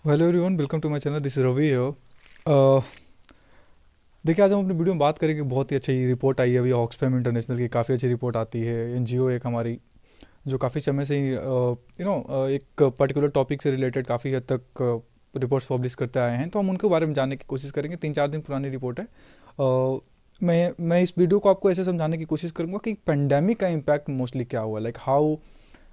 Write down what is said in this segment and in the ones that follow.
Hello everyone, welcome to my channel. This is Ravi here. देखिए, आज हम अपनी वीडियो में बात करेंगे। बहुत ही अच्छी रिपोर्ट आई है अभी ऑक्सफैम इंटरनेशनल की। काफ़ी अच्छी रिपोर्ट आती है। एनजीओ एक हमारी जो काफ़ी समय से ही एक पर्टिकुलर टॉपिक से रिलेटेड काफ़ी हद तक रिपोर्ट्स पब्लिश करते आए हैं। तो हम उनके बारे में जानने की कोशिश करेंगे। 3-4 दिन पुरानी रिपोर्ट है। मैं इस वीडियो को आपको ऐसे समझाने की कोशिश करूँगा कि पेंडेमिक का इम्पैक्ट मोस्टली क्या हुआ, like how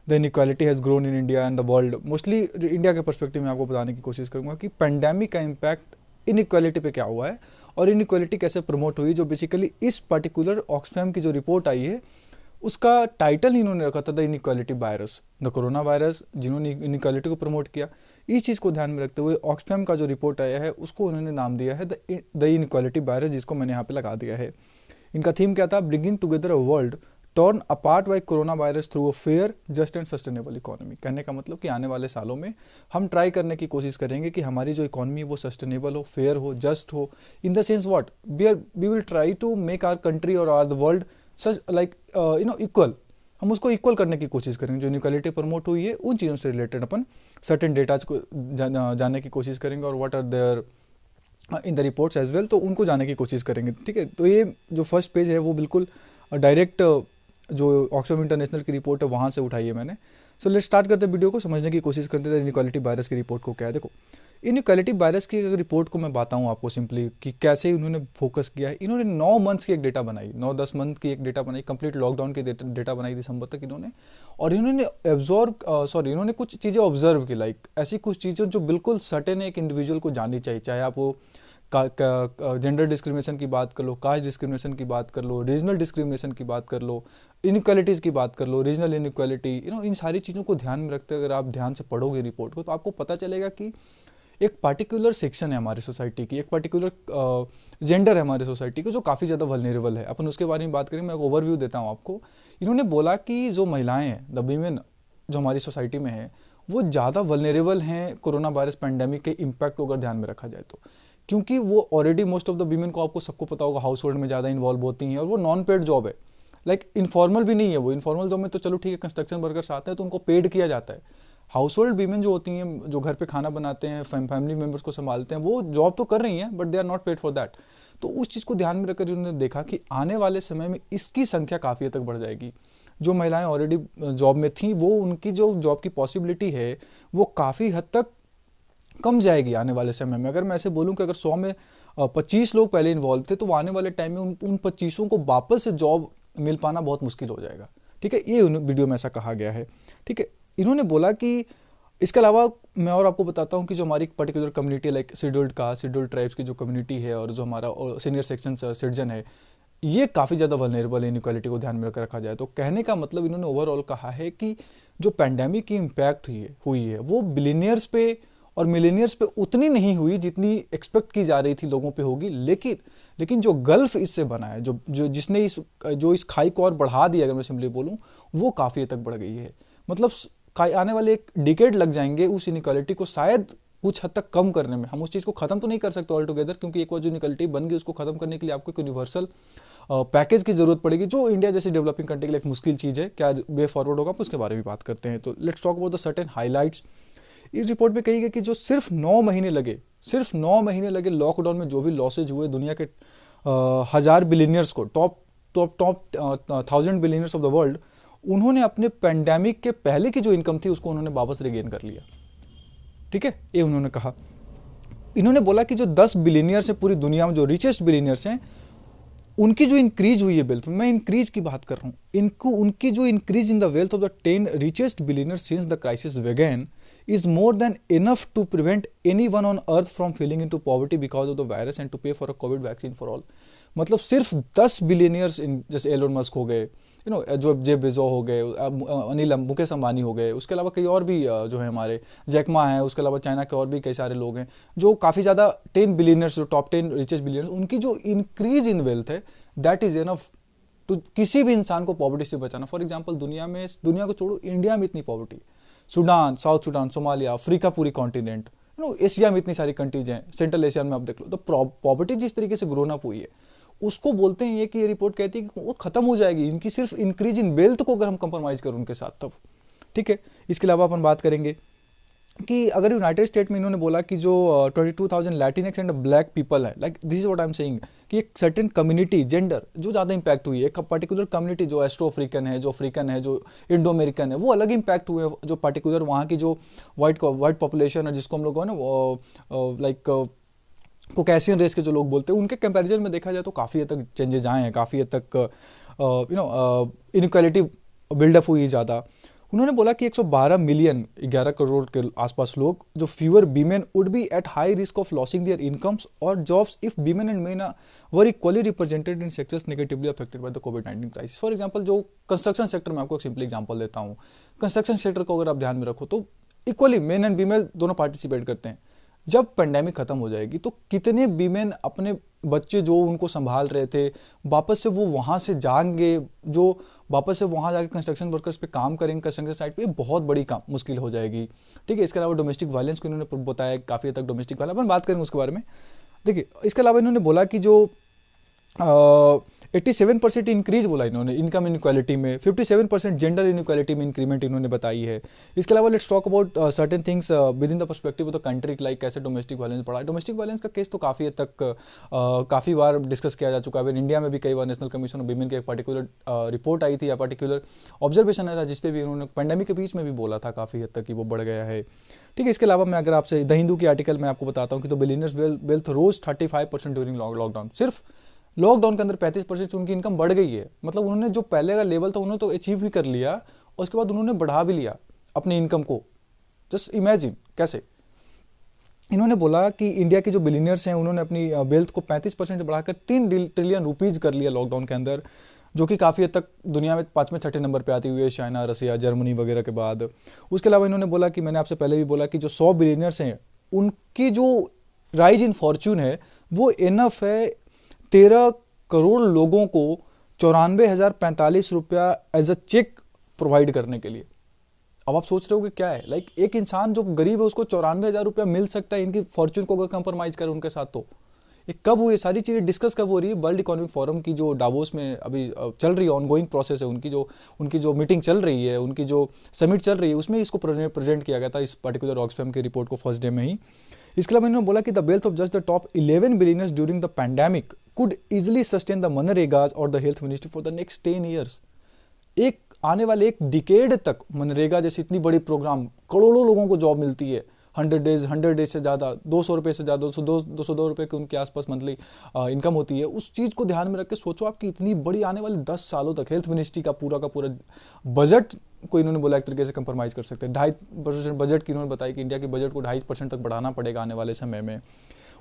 the inequality has grown in India and the world. Mostly India के पर्सपेक्टिव में आपको बताने की कोशिश करूंगा कि पेंडेमिक का इम्पैक्ट इनइक्वालिटी पे क्या हुआ है और इनइक्वालिटी कैसे प्रमोट हुई। जो बेसिकली इस पर्टिकुलर ऑक्सफैम की जो रिपोर्ट आई है उसका टाइटल ही इन्होंने रखा था the inequality virus, the corona virus, जिन्होंने इनइक्वालिटी को प्रमोट किया। इस चीज़ को ध्यान में रखते हुए ऑक्सफैम का जो रिपोर्ट आया है उसको उन्होंने नाम दिया है द इनइक्वालिटी वायरस, जिसको मैंने यहाँ पे लगा दिया है। इनका थीम क्या था? Bringing together a world turn apart by corona virus through a fair just and sustainable economy. कहने का मतलब कि आने वाले सालों में हम ट्राई करने की कोशिश करेंगे कि हमारी जो इकोनॉमी है वो सस्टेनेबल हो, फेयर हो, जस्ट हो। In the sense what we will try to make our country और are the world such like equal. हम उसको इक्वल करने की कोशिश करेंगे। जो इनइक्वालिटी प्रमोट हुई है उन चीज़ों से रिलेटेड अपन सर्टेन डेटाज को जानने की कोशिश करेंगे और what are there in the reports as well, तो उनको जानने की कोशिश करेंगे। ठीक है, तो ये जो फर्स्ट पेज है वो बिल्कुल डायरेक्ट जो ऑक्सफैम इंटरनेशनल की रिपोर्ट है वहाँ से उठाई है मैंने। सो लेट्स स्टार्ट करते हैं वीडियो को, समझने की कोशिश करते हैं इनइक्वालिटी वायरस की रिपोर्ट को क्या है। देखो, इनइक्वालिटी वायरस की अगर रिपोर्ट को मैं बताऊं आपको सिंपली कि कैसे उन्होंने फोकस किया है। इन्होंने 9 मंथ्स की एक डेटा बनाई, 9-10 मंथ की एक डेटा बनाई, कंप्लीट लॉकडाउन की डेटा बनाई दिसंबर तक इन्होंने। और इन्होंने इन्होंने कुछ चीज़ें ऑब्जर्व की, लाइक ऐसी कुछ चीज़ें जो बिल्कुल सर्टेन एक इंडिविजुअल को जाननी चाहिए, चाहे आप वो जेंडर डिस्क्रिमिनेशन की बात कर लो, कास्ट डिस्क्रिमिनेशन की बात कर लो, रीजनल डिस्क्रिमिनेशन की बात कर लो, इनइक्वालिटीज़ की बात कर लो, रीजनल इनइक्वालिटी, इन सारी चीज़ों को ध्यान में रखते अगर आप ध्यान से पढ़ोगे रिपोर्ट को तो आपको पता चलेगा कि एक पर्टिकुलर सेक्शन है हमारी सोसाइटी की, एक पर्टिकुलर जेंडर है हमारी सोसाइटी की जो काफ़ी ज़्यादा वल्नरेबल है। अपन उसके बारे में बात करें, मैं एक ओवरव्यू देता हूँ आपको। इन्होंने बोला कि जो महिलाएं हैं, द वीमेन जो हमारी सोसाइटी में है, वो ज़्यादा वल्नरेबल हैं कोरोना वायरस पेंडेमिक के इम्पैक्ट को अगर ध्यान में रखा जाए तो। क्योंकि वो already most of the women को आपको सबको पता होगा हाउस होल्ड में ज़्यादा इन्वॉल्व होती हैं और वो नॉन पेड जॉब है, लाइक इनफॉर्मल भी नहीं है। वो इनफॉर्मल जॉब में तो चलो ठीक है, कंस्ट्रक्शन वर्कर्स आते हैं तो उनको पेड किया जाता है। हाउस होल्ड वीमेन जो होती हैं, जो घर पे खाना बनाते हैं, फैमिली मेम्बर्स को संभालते हैं, वो जॉब तो कर रही हैं but they are not paid for that. तो उस चीज़ को ध्यान में रखकर उन्होंने देखा कि आने वाले समय में इसकी संख्या काफ़ी हद तक बढ़ जाएगी। जो महिलाएं ऑलरेडी जॉब में थी वो उनकी जो जॉब की पॉसिबिलिटी है वो काफ़ी हद तक कम जाएगी आने वाले समय में। अगर मैं ऐसे बोलूं कि अगर 100 में 25 लोग पहले इन्वॉल्व थे तो वो आने वाले टाइम में उन 25 को वापस से जॉब मिल पाना बहुत मुश्किल हो जाएगा। ठीक है, ये वीडियो में ऐसा कहा गया है। ठीक है, इन्होंने बोला कि इसके अलावा मैं और आपको बताता हूँ कि जो हमारी particular community like scheduled caste, scheduled tribes की जो कम्युनिटी है और जो हमारा सीनियर सेक्शन सिटीजन है, ये काफ़ी ज़्यादा वल्नरेबल है इनइक्वालिटी को ध्यान में रखकर रखा जाए तो। कहने का मतलब इन्होंने ओवरऑल कहा है कि जो पैंडेमिक की इम्पैक्ट हुई है वो बिलियनियर्स पे और मिलेनियर्स पे उतनी नहीं हुई जितनी एक्सपेक्ट की जा रही थी लोगों पे होगी। लेकिन जो गल्फ इससे बना है, जो जिसने इस खाई को और बढ़ा दिया, अगर मैं सिंपली बोलूँ, वो काफ़ी हद तक बढ़ गई है। मतलब आने वाले एक डिकेड लग जाएंगे उस इनइक्वालिटी को शायद कुछ हद तक कम करने में। हम उस चीज़ को खत्म तो नहीं कर सकते ऑल टुगेदर, क्योंकि एक बार जो इनइक्वालिटी बन गई उसको खत्म करने के लिए आपको एक यूनिवर्सल पैकेज की जरूरत पड़ेगी, जो इंडिया जैसी डेवलपिंग कंट्री के लिए एक मुश्किल चीज़ है। क्या वे फॉरवर्ड होगा उसके बारे में बात करते हैं। तो let's talk about the certain highlights. इस रिपोर्ट में कही गई कि जो सिर्फ 9 महीने लगे लॉकडाउन में जो भी लॉसेज हुए दुनिया के 1000 बिलियनियर्स को, top 1000 billionaires of the world, उन्होंने अपने पेंडेमिक के पहले की जो इनकम थी उसको उन्होंने वापस रिगेन कर लिया। ठीक है, ये उन्होंने कहा। इन्होंने बोला कि जो 10 बिलियनियर्स हैं पूरी दुनिया में, जो रिचेस्ट बिलियनियर्स हैं, उनकी जो इंक्रीज हुई है वेल्थ में, मैं इंक्रीज की बात कर रहा हूं, इनको उनकी जो increase in the wealth of the 10 richest billionaires since the crisis began is more than enough to prevent anyone on earth from falling into poverty because of the virus and to pay for a covid vaccine for all। मतलब सिर्फ 10 billionaires जैसे Elon Musk हो गए, जो Jeff बेजो हो गए, मुकेश अंबानी हो गए, उसके अलावा कई और भी जो है हमारे जैकमा हैं, उसके अलावा चाइना के और भी कई सारे लोग हैं जो काफ़ी ज़्यादा 10 बिलियनर्स, जो टॉप 10 रिचेस्ट बिलियनर्स, उनकी जो इंक्रीज इन वेल्थ है दैट इज एनफ टू किसी भी इंसान को पॉवर्टी से बचाना। फॉर एग्जाम्पल दुनिया को छोड़ो, इंडिया में इतनी poverty, Sudan, south Sudan, Somalia, Africa, पूरी कॉन्टिनेंट, एशिया में इतनी सारी कंट्रीज हैं, सेंट्रल एशिया में आप देख लो, तो पॉवर्टी जिस तरीके से ग्रोन अप हुई है उसको बोलते हैं ये कि ये रिपोर्ट कहती है कि वो खत्म हो जाएगी, इनकी सिर्फ इंक्रीज इन वेल्थ को अगर हम कंप्रोमाइज करें उनके साथ तब। ठीक है, इसके अलावा अपन बात करेंगे कि अगर यूनाइटेड स्टेट में इन्होंने बोला कि जो 22,000 लैटिनक्स एंड ब्लैक पीपल है, like this is what I am saying, कि एक सर्टेन कम्युनिटी जेंडर जो ज़्यादा इंपैक्ट हुई है, एक पर्टिकुलर कम्युनिटी जो एस्ट्रो अफ्रीकन है, जो अफ्रीकन है, जो इंडो अमेरिकन है, वो अलग इंपैक्ट हुए हैं, जो पर्टिकुलर वहाँ की जो वाइट पॉपुलेशन है, जिसको हम लोग ना लाइक कोकैसियन रेस के जो लोग बोलते हैं, उनके कंपैरिजन में देखा जाए तो काफ़ी हद तक चेंजेस आए हैं, काफ़ी हद तक इनक्वालिटी बिल्डअप हुई ज़्यादा। उन्होंने बोला कि 112 मिलियन 11 करोड़ के आसपास लोग जो fewer women would be at high risk of losing their incomes और jobs if women and men were equally represented in sectors negatively affected by the कोविड-19 क्राइसिस। फॉर एग्जांपल जो कंस्ट्रक्शन सेक्टर में, आपको एक सिंपल एग्जांपल देता हूँ, construction sector को अगर आप ध्यान में रखो तो इक्वली मेन एंड फीमेल दोनों पार्टिसिपेट करते हैं। जब पेंडेमिक खत्म हो जाएगी तो कितने वीमेन अपने बच्चे जो उनको संभाल रहे थे वापस से वो वहाँ से जाएंगे, जो वापस से वहाँ जाके कंस्ट्रक्शन वर्कर्स पे काम करेंगे कंस्ट्रक्शन साइट पे, बहुत बड़ी काम मुश्किल हो जाएगी। ठीक है, इसके अलावा डोमेस्टिक वायलेंस को इन्होंने बताया, काफ़ी हद तक डोमेस्टिक वायलेंस अपन बात करेंगे उसके बारे में। देखिए, इसके अलावा इन्होंने बोला कि जो 87% इंक्रीज बोला इन्होंने इनकम इनक्वालिटी में, 57% जेंडर इनक्वालिटी में इंक्रीमेंट इन्होंने बताई है। इसके अलावा let's talk about certain things with in the perspective of the country, like कैसे डोमेस्टिक वायलेंस बढ़ा। डोमेस्टिक वायलेंस का केस तो काफ़ी हद तक काफ़ी बार डिस्कस किया जा चुका है। इंडिया में भी कई बार नेशनल कमीशन ऑफ वीमेन की एक पर्टिकुलर रिपोर्ट आई थी या पर्टिकुलर ऑब्जर्वेशन आया था, जिसपे भी उन्होंने पेंडेमिक के बीच में भी बोला था काफ़ी हद तक कि वो बढ़ गया है। ठीक है, इसके अलावा मैं अगर आपसे द हिंदू की आर्टिकल में आपको बताता हूँ कि तो बिलियनर्स वेल्थ रोज 35% ड्यूरिंग लॉकडाउन। सिर्फ लॉकडाउन के अंदर 35% उनकी इनकम बढ़ गई है। मतलब उन्होंने जो पहले का लेवल था उन्होंने तो अचीव भी कर लिया और उसके बाद उन्होंने बढ़ा भी लिया अपनी इनकम को। जस्ट इमेजिन कैसे। इन्होंने बोला कि इंडिया के जो बिलियनियर्स हैं उन्होंने अपनी वेल्थ को 35% से बढ़ाकर 3 ट्रिलियन रुपीज कर लिया लॉकडाउन के अंदर, जो कि काफ़ी हद तक दुनिया में 5वें 6ठे नंबर पे आती हुई है, चाइना, रसिया, जर्मनी वगैरह के बाद। उसके अलावा इन्होंने बोला कि मैंने आपसे पहले भी बोला कि जो 100 बिलियनियर्स हैं उनकी जो राइज इन फॉर्च्यून है वो इनफ है 13 करोड़ लोगों को 94,045 रुपया एज अ चेक प्रोवाइड करने के लिए। अब आप सोच रहे हो कि क्या है, लाइक एक इंसान जो गरीब है उसको 94,000 रुपया मिल सकता है इनकी फॉर्च्यून को अगर कंप्रोमाइज करे उनके साथ। तो ये कब हुई, सारी चीजें डिस्कस कब हो रही है? वर्ल्ड इकोनॉमिक फोरम की जो डावोस में अभी चल रही है, ऑनगोइंग प्रोसेस है, उनकी जो मीटिंग चल रही है, उनकी जो समिट चल रही है, उसमें इसको प्रेजेंट किया गया था, इस पर्टिकुलर ऑक्सफैम की रिपोर्ट को फर्स्ट डे में ही। इसके अलावा इन्होंने बोला कि the wealth of just the top 11 billionaires during the pandemic could easily sustain the MNREGAs और the health ministry for the next 10 years. एक आने वाले एक डिकेड तक मनरेगा जैसी इतनी बड़ी प्रोग्राम, करोड़ों लोगों को जॉब मिलती है, 100 डेज से ज़्यादा, 200 रुपये से ज़्यादा, 202 रुपये के उनके आसपास मंथली इनकम होती है। उस चीज़ को ध्यान में रख के सोचो आपकी इतनी बड़ी आने वाले 10 सालों तक हेल्थ मिनिस्ट्री का पूरा बजट को इन्होंने बोला एक तरीके से कंप्रोमाइज़ कर सकते हैं। 2.5% बजट की इन्होंने बताया कि इंडिया के बजट को 2.5% तक बढ़ाना पड़ेगा आने वाले समय में।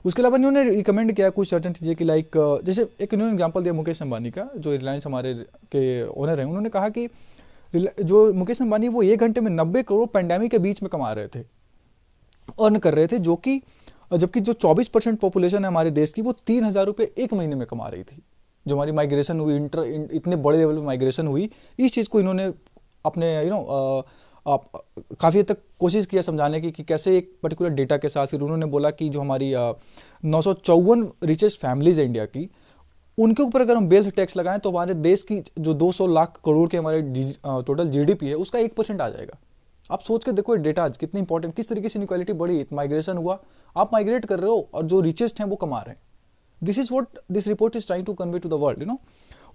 उसके अलावा इन्होंने रिकमेंड किया कुछ सर्टेन चीज़ें कि लाइक जैसे एक इन्होंने एग्जांपल दिया मुकेश अंबानी का, जो रिलायंस हमारे के ओनर हैं। उन्होंने कहा कि जो मुकेश अंबानी वो 1 घंटे में 90 करोड़ पैंडेमिक के बीच में कमा रहे थे, अर्न कर रहे थे, जो कि जबकि जो 24% पॉपुलेशन है हमारे देश की वो 3,000 रुपये 1 महीने में कमा रही थी। जो हमारी माइग्रेशन हुई, इतने बड़े लेवल पे माइग्रेशन हुई, इस चीज़ को इन्होंने अपने काफ़ी हद तक कोशिश किया समझाने की कि कैसे एक पर्टिकुलर डेटा के साथ। फिर उन्होंने बोला कि जो हमारी 954 रिचेस्ट फैमिलीज है इंडिया की, उनके ऊपर अगर हम वेल्थ टैक्स लगाएं तो हमारे देश की जो 200 लाख करोड़ के हमारे टोटल जीडीपी है उसका 1% आ जाएगा। आप सोच के देखो ये डेटा आज कितनी इंपॉर्टेंट, किस तरीके से इनक्वालिटी बढ़ी, माइग्रेशन हुआ, आप माइग्रेट कर रहे हो और जो रिचेस्ट हैं वो कमा रहे हैं। This is what this report is trying to convey to the world.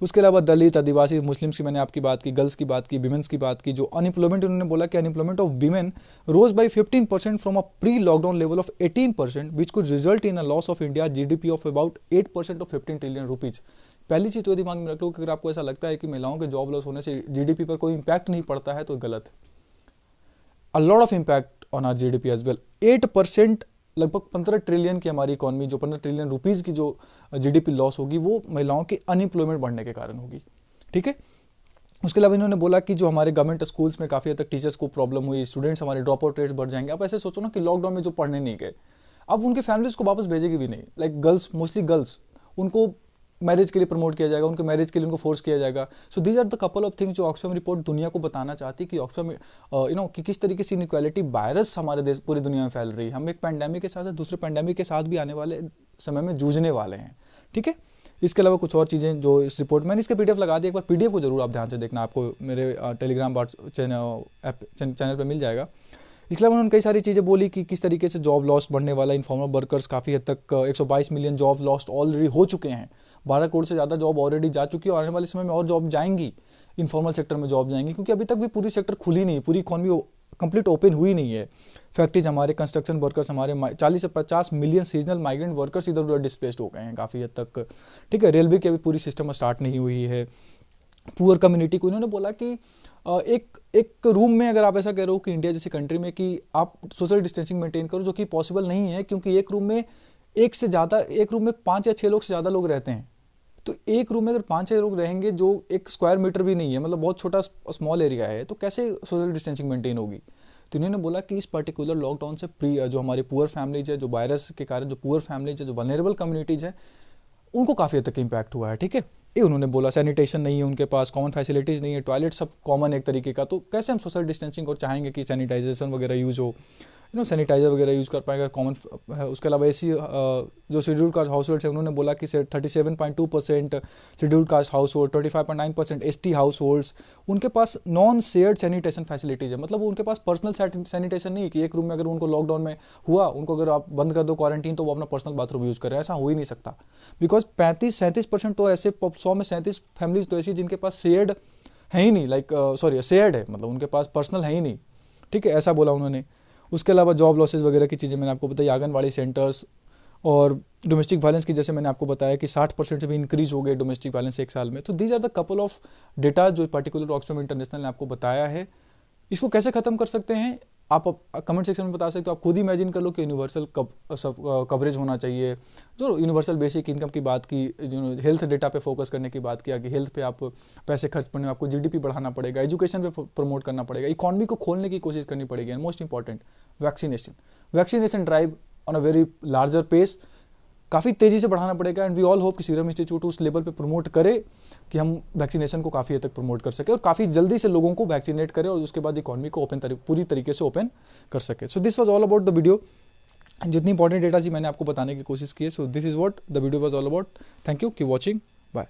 उसके अलावा दलित, आदिवासी, मुस्लिम्स की मैंने आपकी बात की, गर्ल्स की बात की, विमेंस की बात की। जो अनएम्प्लॉयमेंट उन्होंने बोला कि unemployment of women rose by 15% from a pre lockdown level of 18%, which could result in a loss of India GDP of about 8% of 15 trillion rupees. पहली चीज तो दिमाग में रख लो कि अगर आपको ऐसा लगता है कि महिलाओं के जॉब लॉस होने से जीडीपी पर कोई इंपैक्ट नहीं पड़ता है तो गलत है। A lot of impact on our GDP as well. 8%, लगभग 15 ट्रिलियन की हमारी इकॉनमी, जो 15 ट्रिलियन रुपीज की जो जीडीपी लॉस होगी वो महिलाओं की अनएम्प्लॉयमेंट बढ़ने के कारण होगी। ठीक है, उसके अलावा इन्होंने बोला कि जो हमारे गवर्नमेंट स्कूल्स में काफ़ी हद तक टीचर्स को प्रॉब्लम हुई, स्टूडेंट्स हमारे ड्रॉप आउट रेट्स बढ़ जाएंगे। अब ऐसे सोचो ना कि लॉकडाउन में जो पढ़ने नहीं गए, अब उनकी फैमिलीज को वापस भेजेगी भी नहीं। लाइक गर्ल्स, मोस्टली गर्ल्स, उनको मैरिज के लिए प्रमोट किया जाएगा, उनके मैरिज के लिए उनको फोर्स किया जाएगा। So these are the couple of things जो ऑक्सफैम रिपोर्ट दुनिया को बताना चाहती है कि ऑक्सफैम कि किस तरीके से इनइक्वालिटी वायरस हमारे देश पूरी दुनिया में फैल रही है। हम एक पैंडेमिक के साथ दूसरे पैंडेमिक के साथ भी आने वाले समय में जूझने वाले हैं। ठीक है, इसके अलावा कुछ और चीज़ें जो इस रिपोर्ट मैंने इसके पीडीएफ लगा दी, एक बार पीडीएफ को जरूर आप ध्यान से देखना, आपको मेरे टेलीग्राम चैनल पर मिल जाएगा। इसके अलावा उन्होंने कई सारी चीज़ें बोली कि किस तरीके से जॉब लॉस बढ़ने वाला, इन्फॉर्मल वर्कर्स काफ़ी हद तक 122 मिलियन जॉब लॉस्ट ऑलरेडी हो चुके हैं, 12 करोड़ से ज़्यादा जॉब ऑलरेडी जा चुकी है और आने वाले समय में और जॉब जाएंगी, इन्फॉर्मल सेक्टर में जॉब जाएंगी, क्योंकि अभी तक भी पूरी सेक्टर खुली नहीं है, पूरी इकॉनमी कंप्लीट ओपन हुई नहीं है। फैक्ट्रीज हमारे, कंस्ट्रक्शन वर्कर्स हमारे, 40 से 50 मिलियन सीजनल माइग्रेंट वर्कर्स इधर उधर डिस्प्लेस्ड हो गए हैं काफ़ी हद तक, ठीक है। रेलवे की अभी पूरी सिस्टम स्टार्ट नहीं हुई है। पुअर कम्युनिटी को इन्होंने बोला कि एक रूम में अगर आप ऐसा कह रहे हो कि इंडिया जैसी कंट्री में कि आप सोशल डिस्टेंसिंग मेंटेन करो, जो कि पॉसिबल नहीं है, क्योंकि एक रूम में 5 या 6 लोग से ज़्यादा लोग रहते हैं। तो एक रूम में अगर 5-6 लोग रहेंगे, जो 1 स्क्वायर मीटर भी नहीं है, मतलब बहुत छोटा स्मॉल एरिया है, तो कैसे सोशल डिस्टेंसिंग मेंटेन होगी। तो इन्होंने बोला कि इस पर्टिकुलर लॉकडाउन से जो हमारे पुअर फैमिलीज है, जो वायरस के कारण जो पुअर फैमिलीज है, जो वनरेबल कम्युनिटीज है, उनको काफ़ी हद तक इम्पैक्ट हुआ है, ठीक है। ये उन्होंने बोला सैनिटेशन नहीं है उनके पास, कॉमन फैसिलिटीज़ नहीं है, टॉयलेट सब कॉमन एक तरीके का, तो कैसे हम सोशल डिस्टेंसिंग और चाहेंगे कि सैनिटाइजेशन वगैरह यूज़ हो, सैनिटाइजर वगैरह यूज़ कर पाएगा कॉमन। उसके अलावा ऐसी जो शेड्यूल कास्ट हाउस होल्ड है, उन्होंने बोला कि 37.2% schedule caste house hold, 25.9% ST house holds, उनके पास नॉन शेयर्ड सैनिटेशन फैसिलिटीज़ है। मतलब उनके पास पर्सनल सैनिटेशन नहीं है कि एक रूम में अगर उनको लॉकडाउन में हुआ, उनको अगर आप बंद कर दो क्वारंटीन, तो वो अपना पर्सनल बाथरूम यूज़ कर रहे हैं, ऐसा हो ही नहीं सकता। बिकॉज 35-37% तो ऐसे, 100 में 37 फैमिलीज तो ऐसी जिनके पास शेयर्ड है ही नहीं, शेयर्ड है, मतलब उनके पास पर्सनल है ही नहीं, ठीक है, ऐसा बोला उन्होंने। उसके अलावा जॉब लॉसेज वगैरह की चीज़ें मैंने आपको बताई, आंगनवाड़ी सेंटर्स और डोमेस्टिक वायलेंस की, जैसे मैंने आपको बताया कि 60% से भी इंक्रीज हो गए डोमेस्टिक वायलेंस एक साल में। तो these are the couple of data जो पर्टिकुलर ऑक्सफैम इंटरनेशनल ने आपको बताया है। इसको कैसे खत्म कर सकते हैं आप कमेंट सेक्शन में बता सकते हो। आप खुद इमेजिन कर लो कि यूनिवर्सल कवरेज होना चाहिए, जो यूनिवर्सल बेसिक इनकम की बात की, हेल्थ डेटा पे फोकस करने की बात किया कि हेल्थ पे आप पैसे खर्च करने में आपको GDP बढ़ाना पड़ेगा, एजुकेशन पे प्रमोट करना पड़ेगा, इकॉनमी को खोलने की कोशिश करनी पड़ेगी, and most important vaccination drive on a very larger pace काफ़ी तेज़ी से बढ़ाना पड़ेगा। एंड वी ऑल होप कि सीरम इंस्टीट्यूट उस लेवल पे प्रमोट करे कि हम वैक्सीनेशन को काफ़ी हद तक प्रमोट कर सके और काफ़ी जल्दी से लोगों को वैक्सीनेट करें और उसके बाद इकॉनमी को पूरी तरीके से ओपन कर सके। So this was all about the video. जितनी इंपॉर्टेंट डेटा जी मैंने आपको बताने की कोशिश की है। So this is what the video was all about. Thank you, keep watching, bye.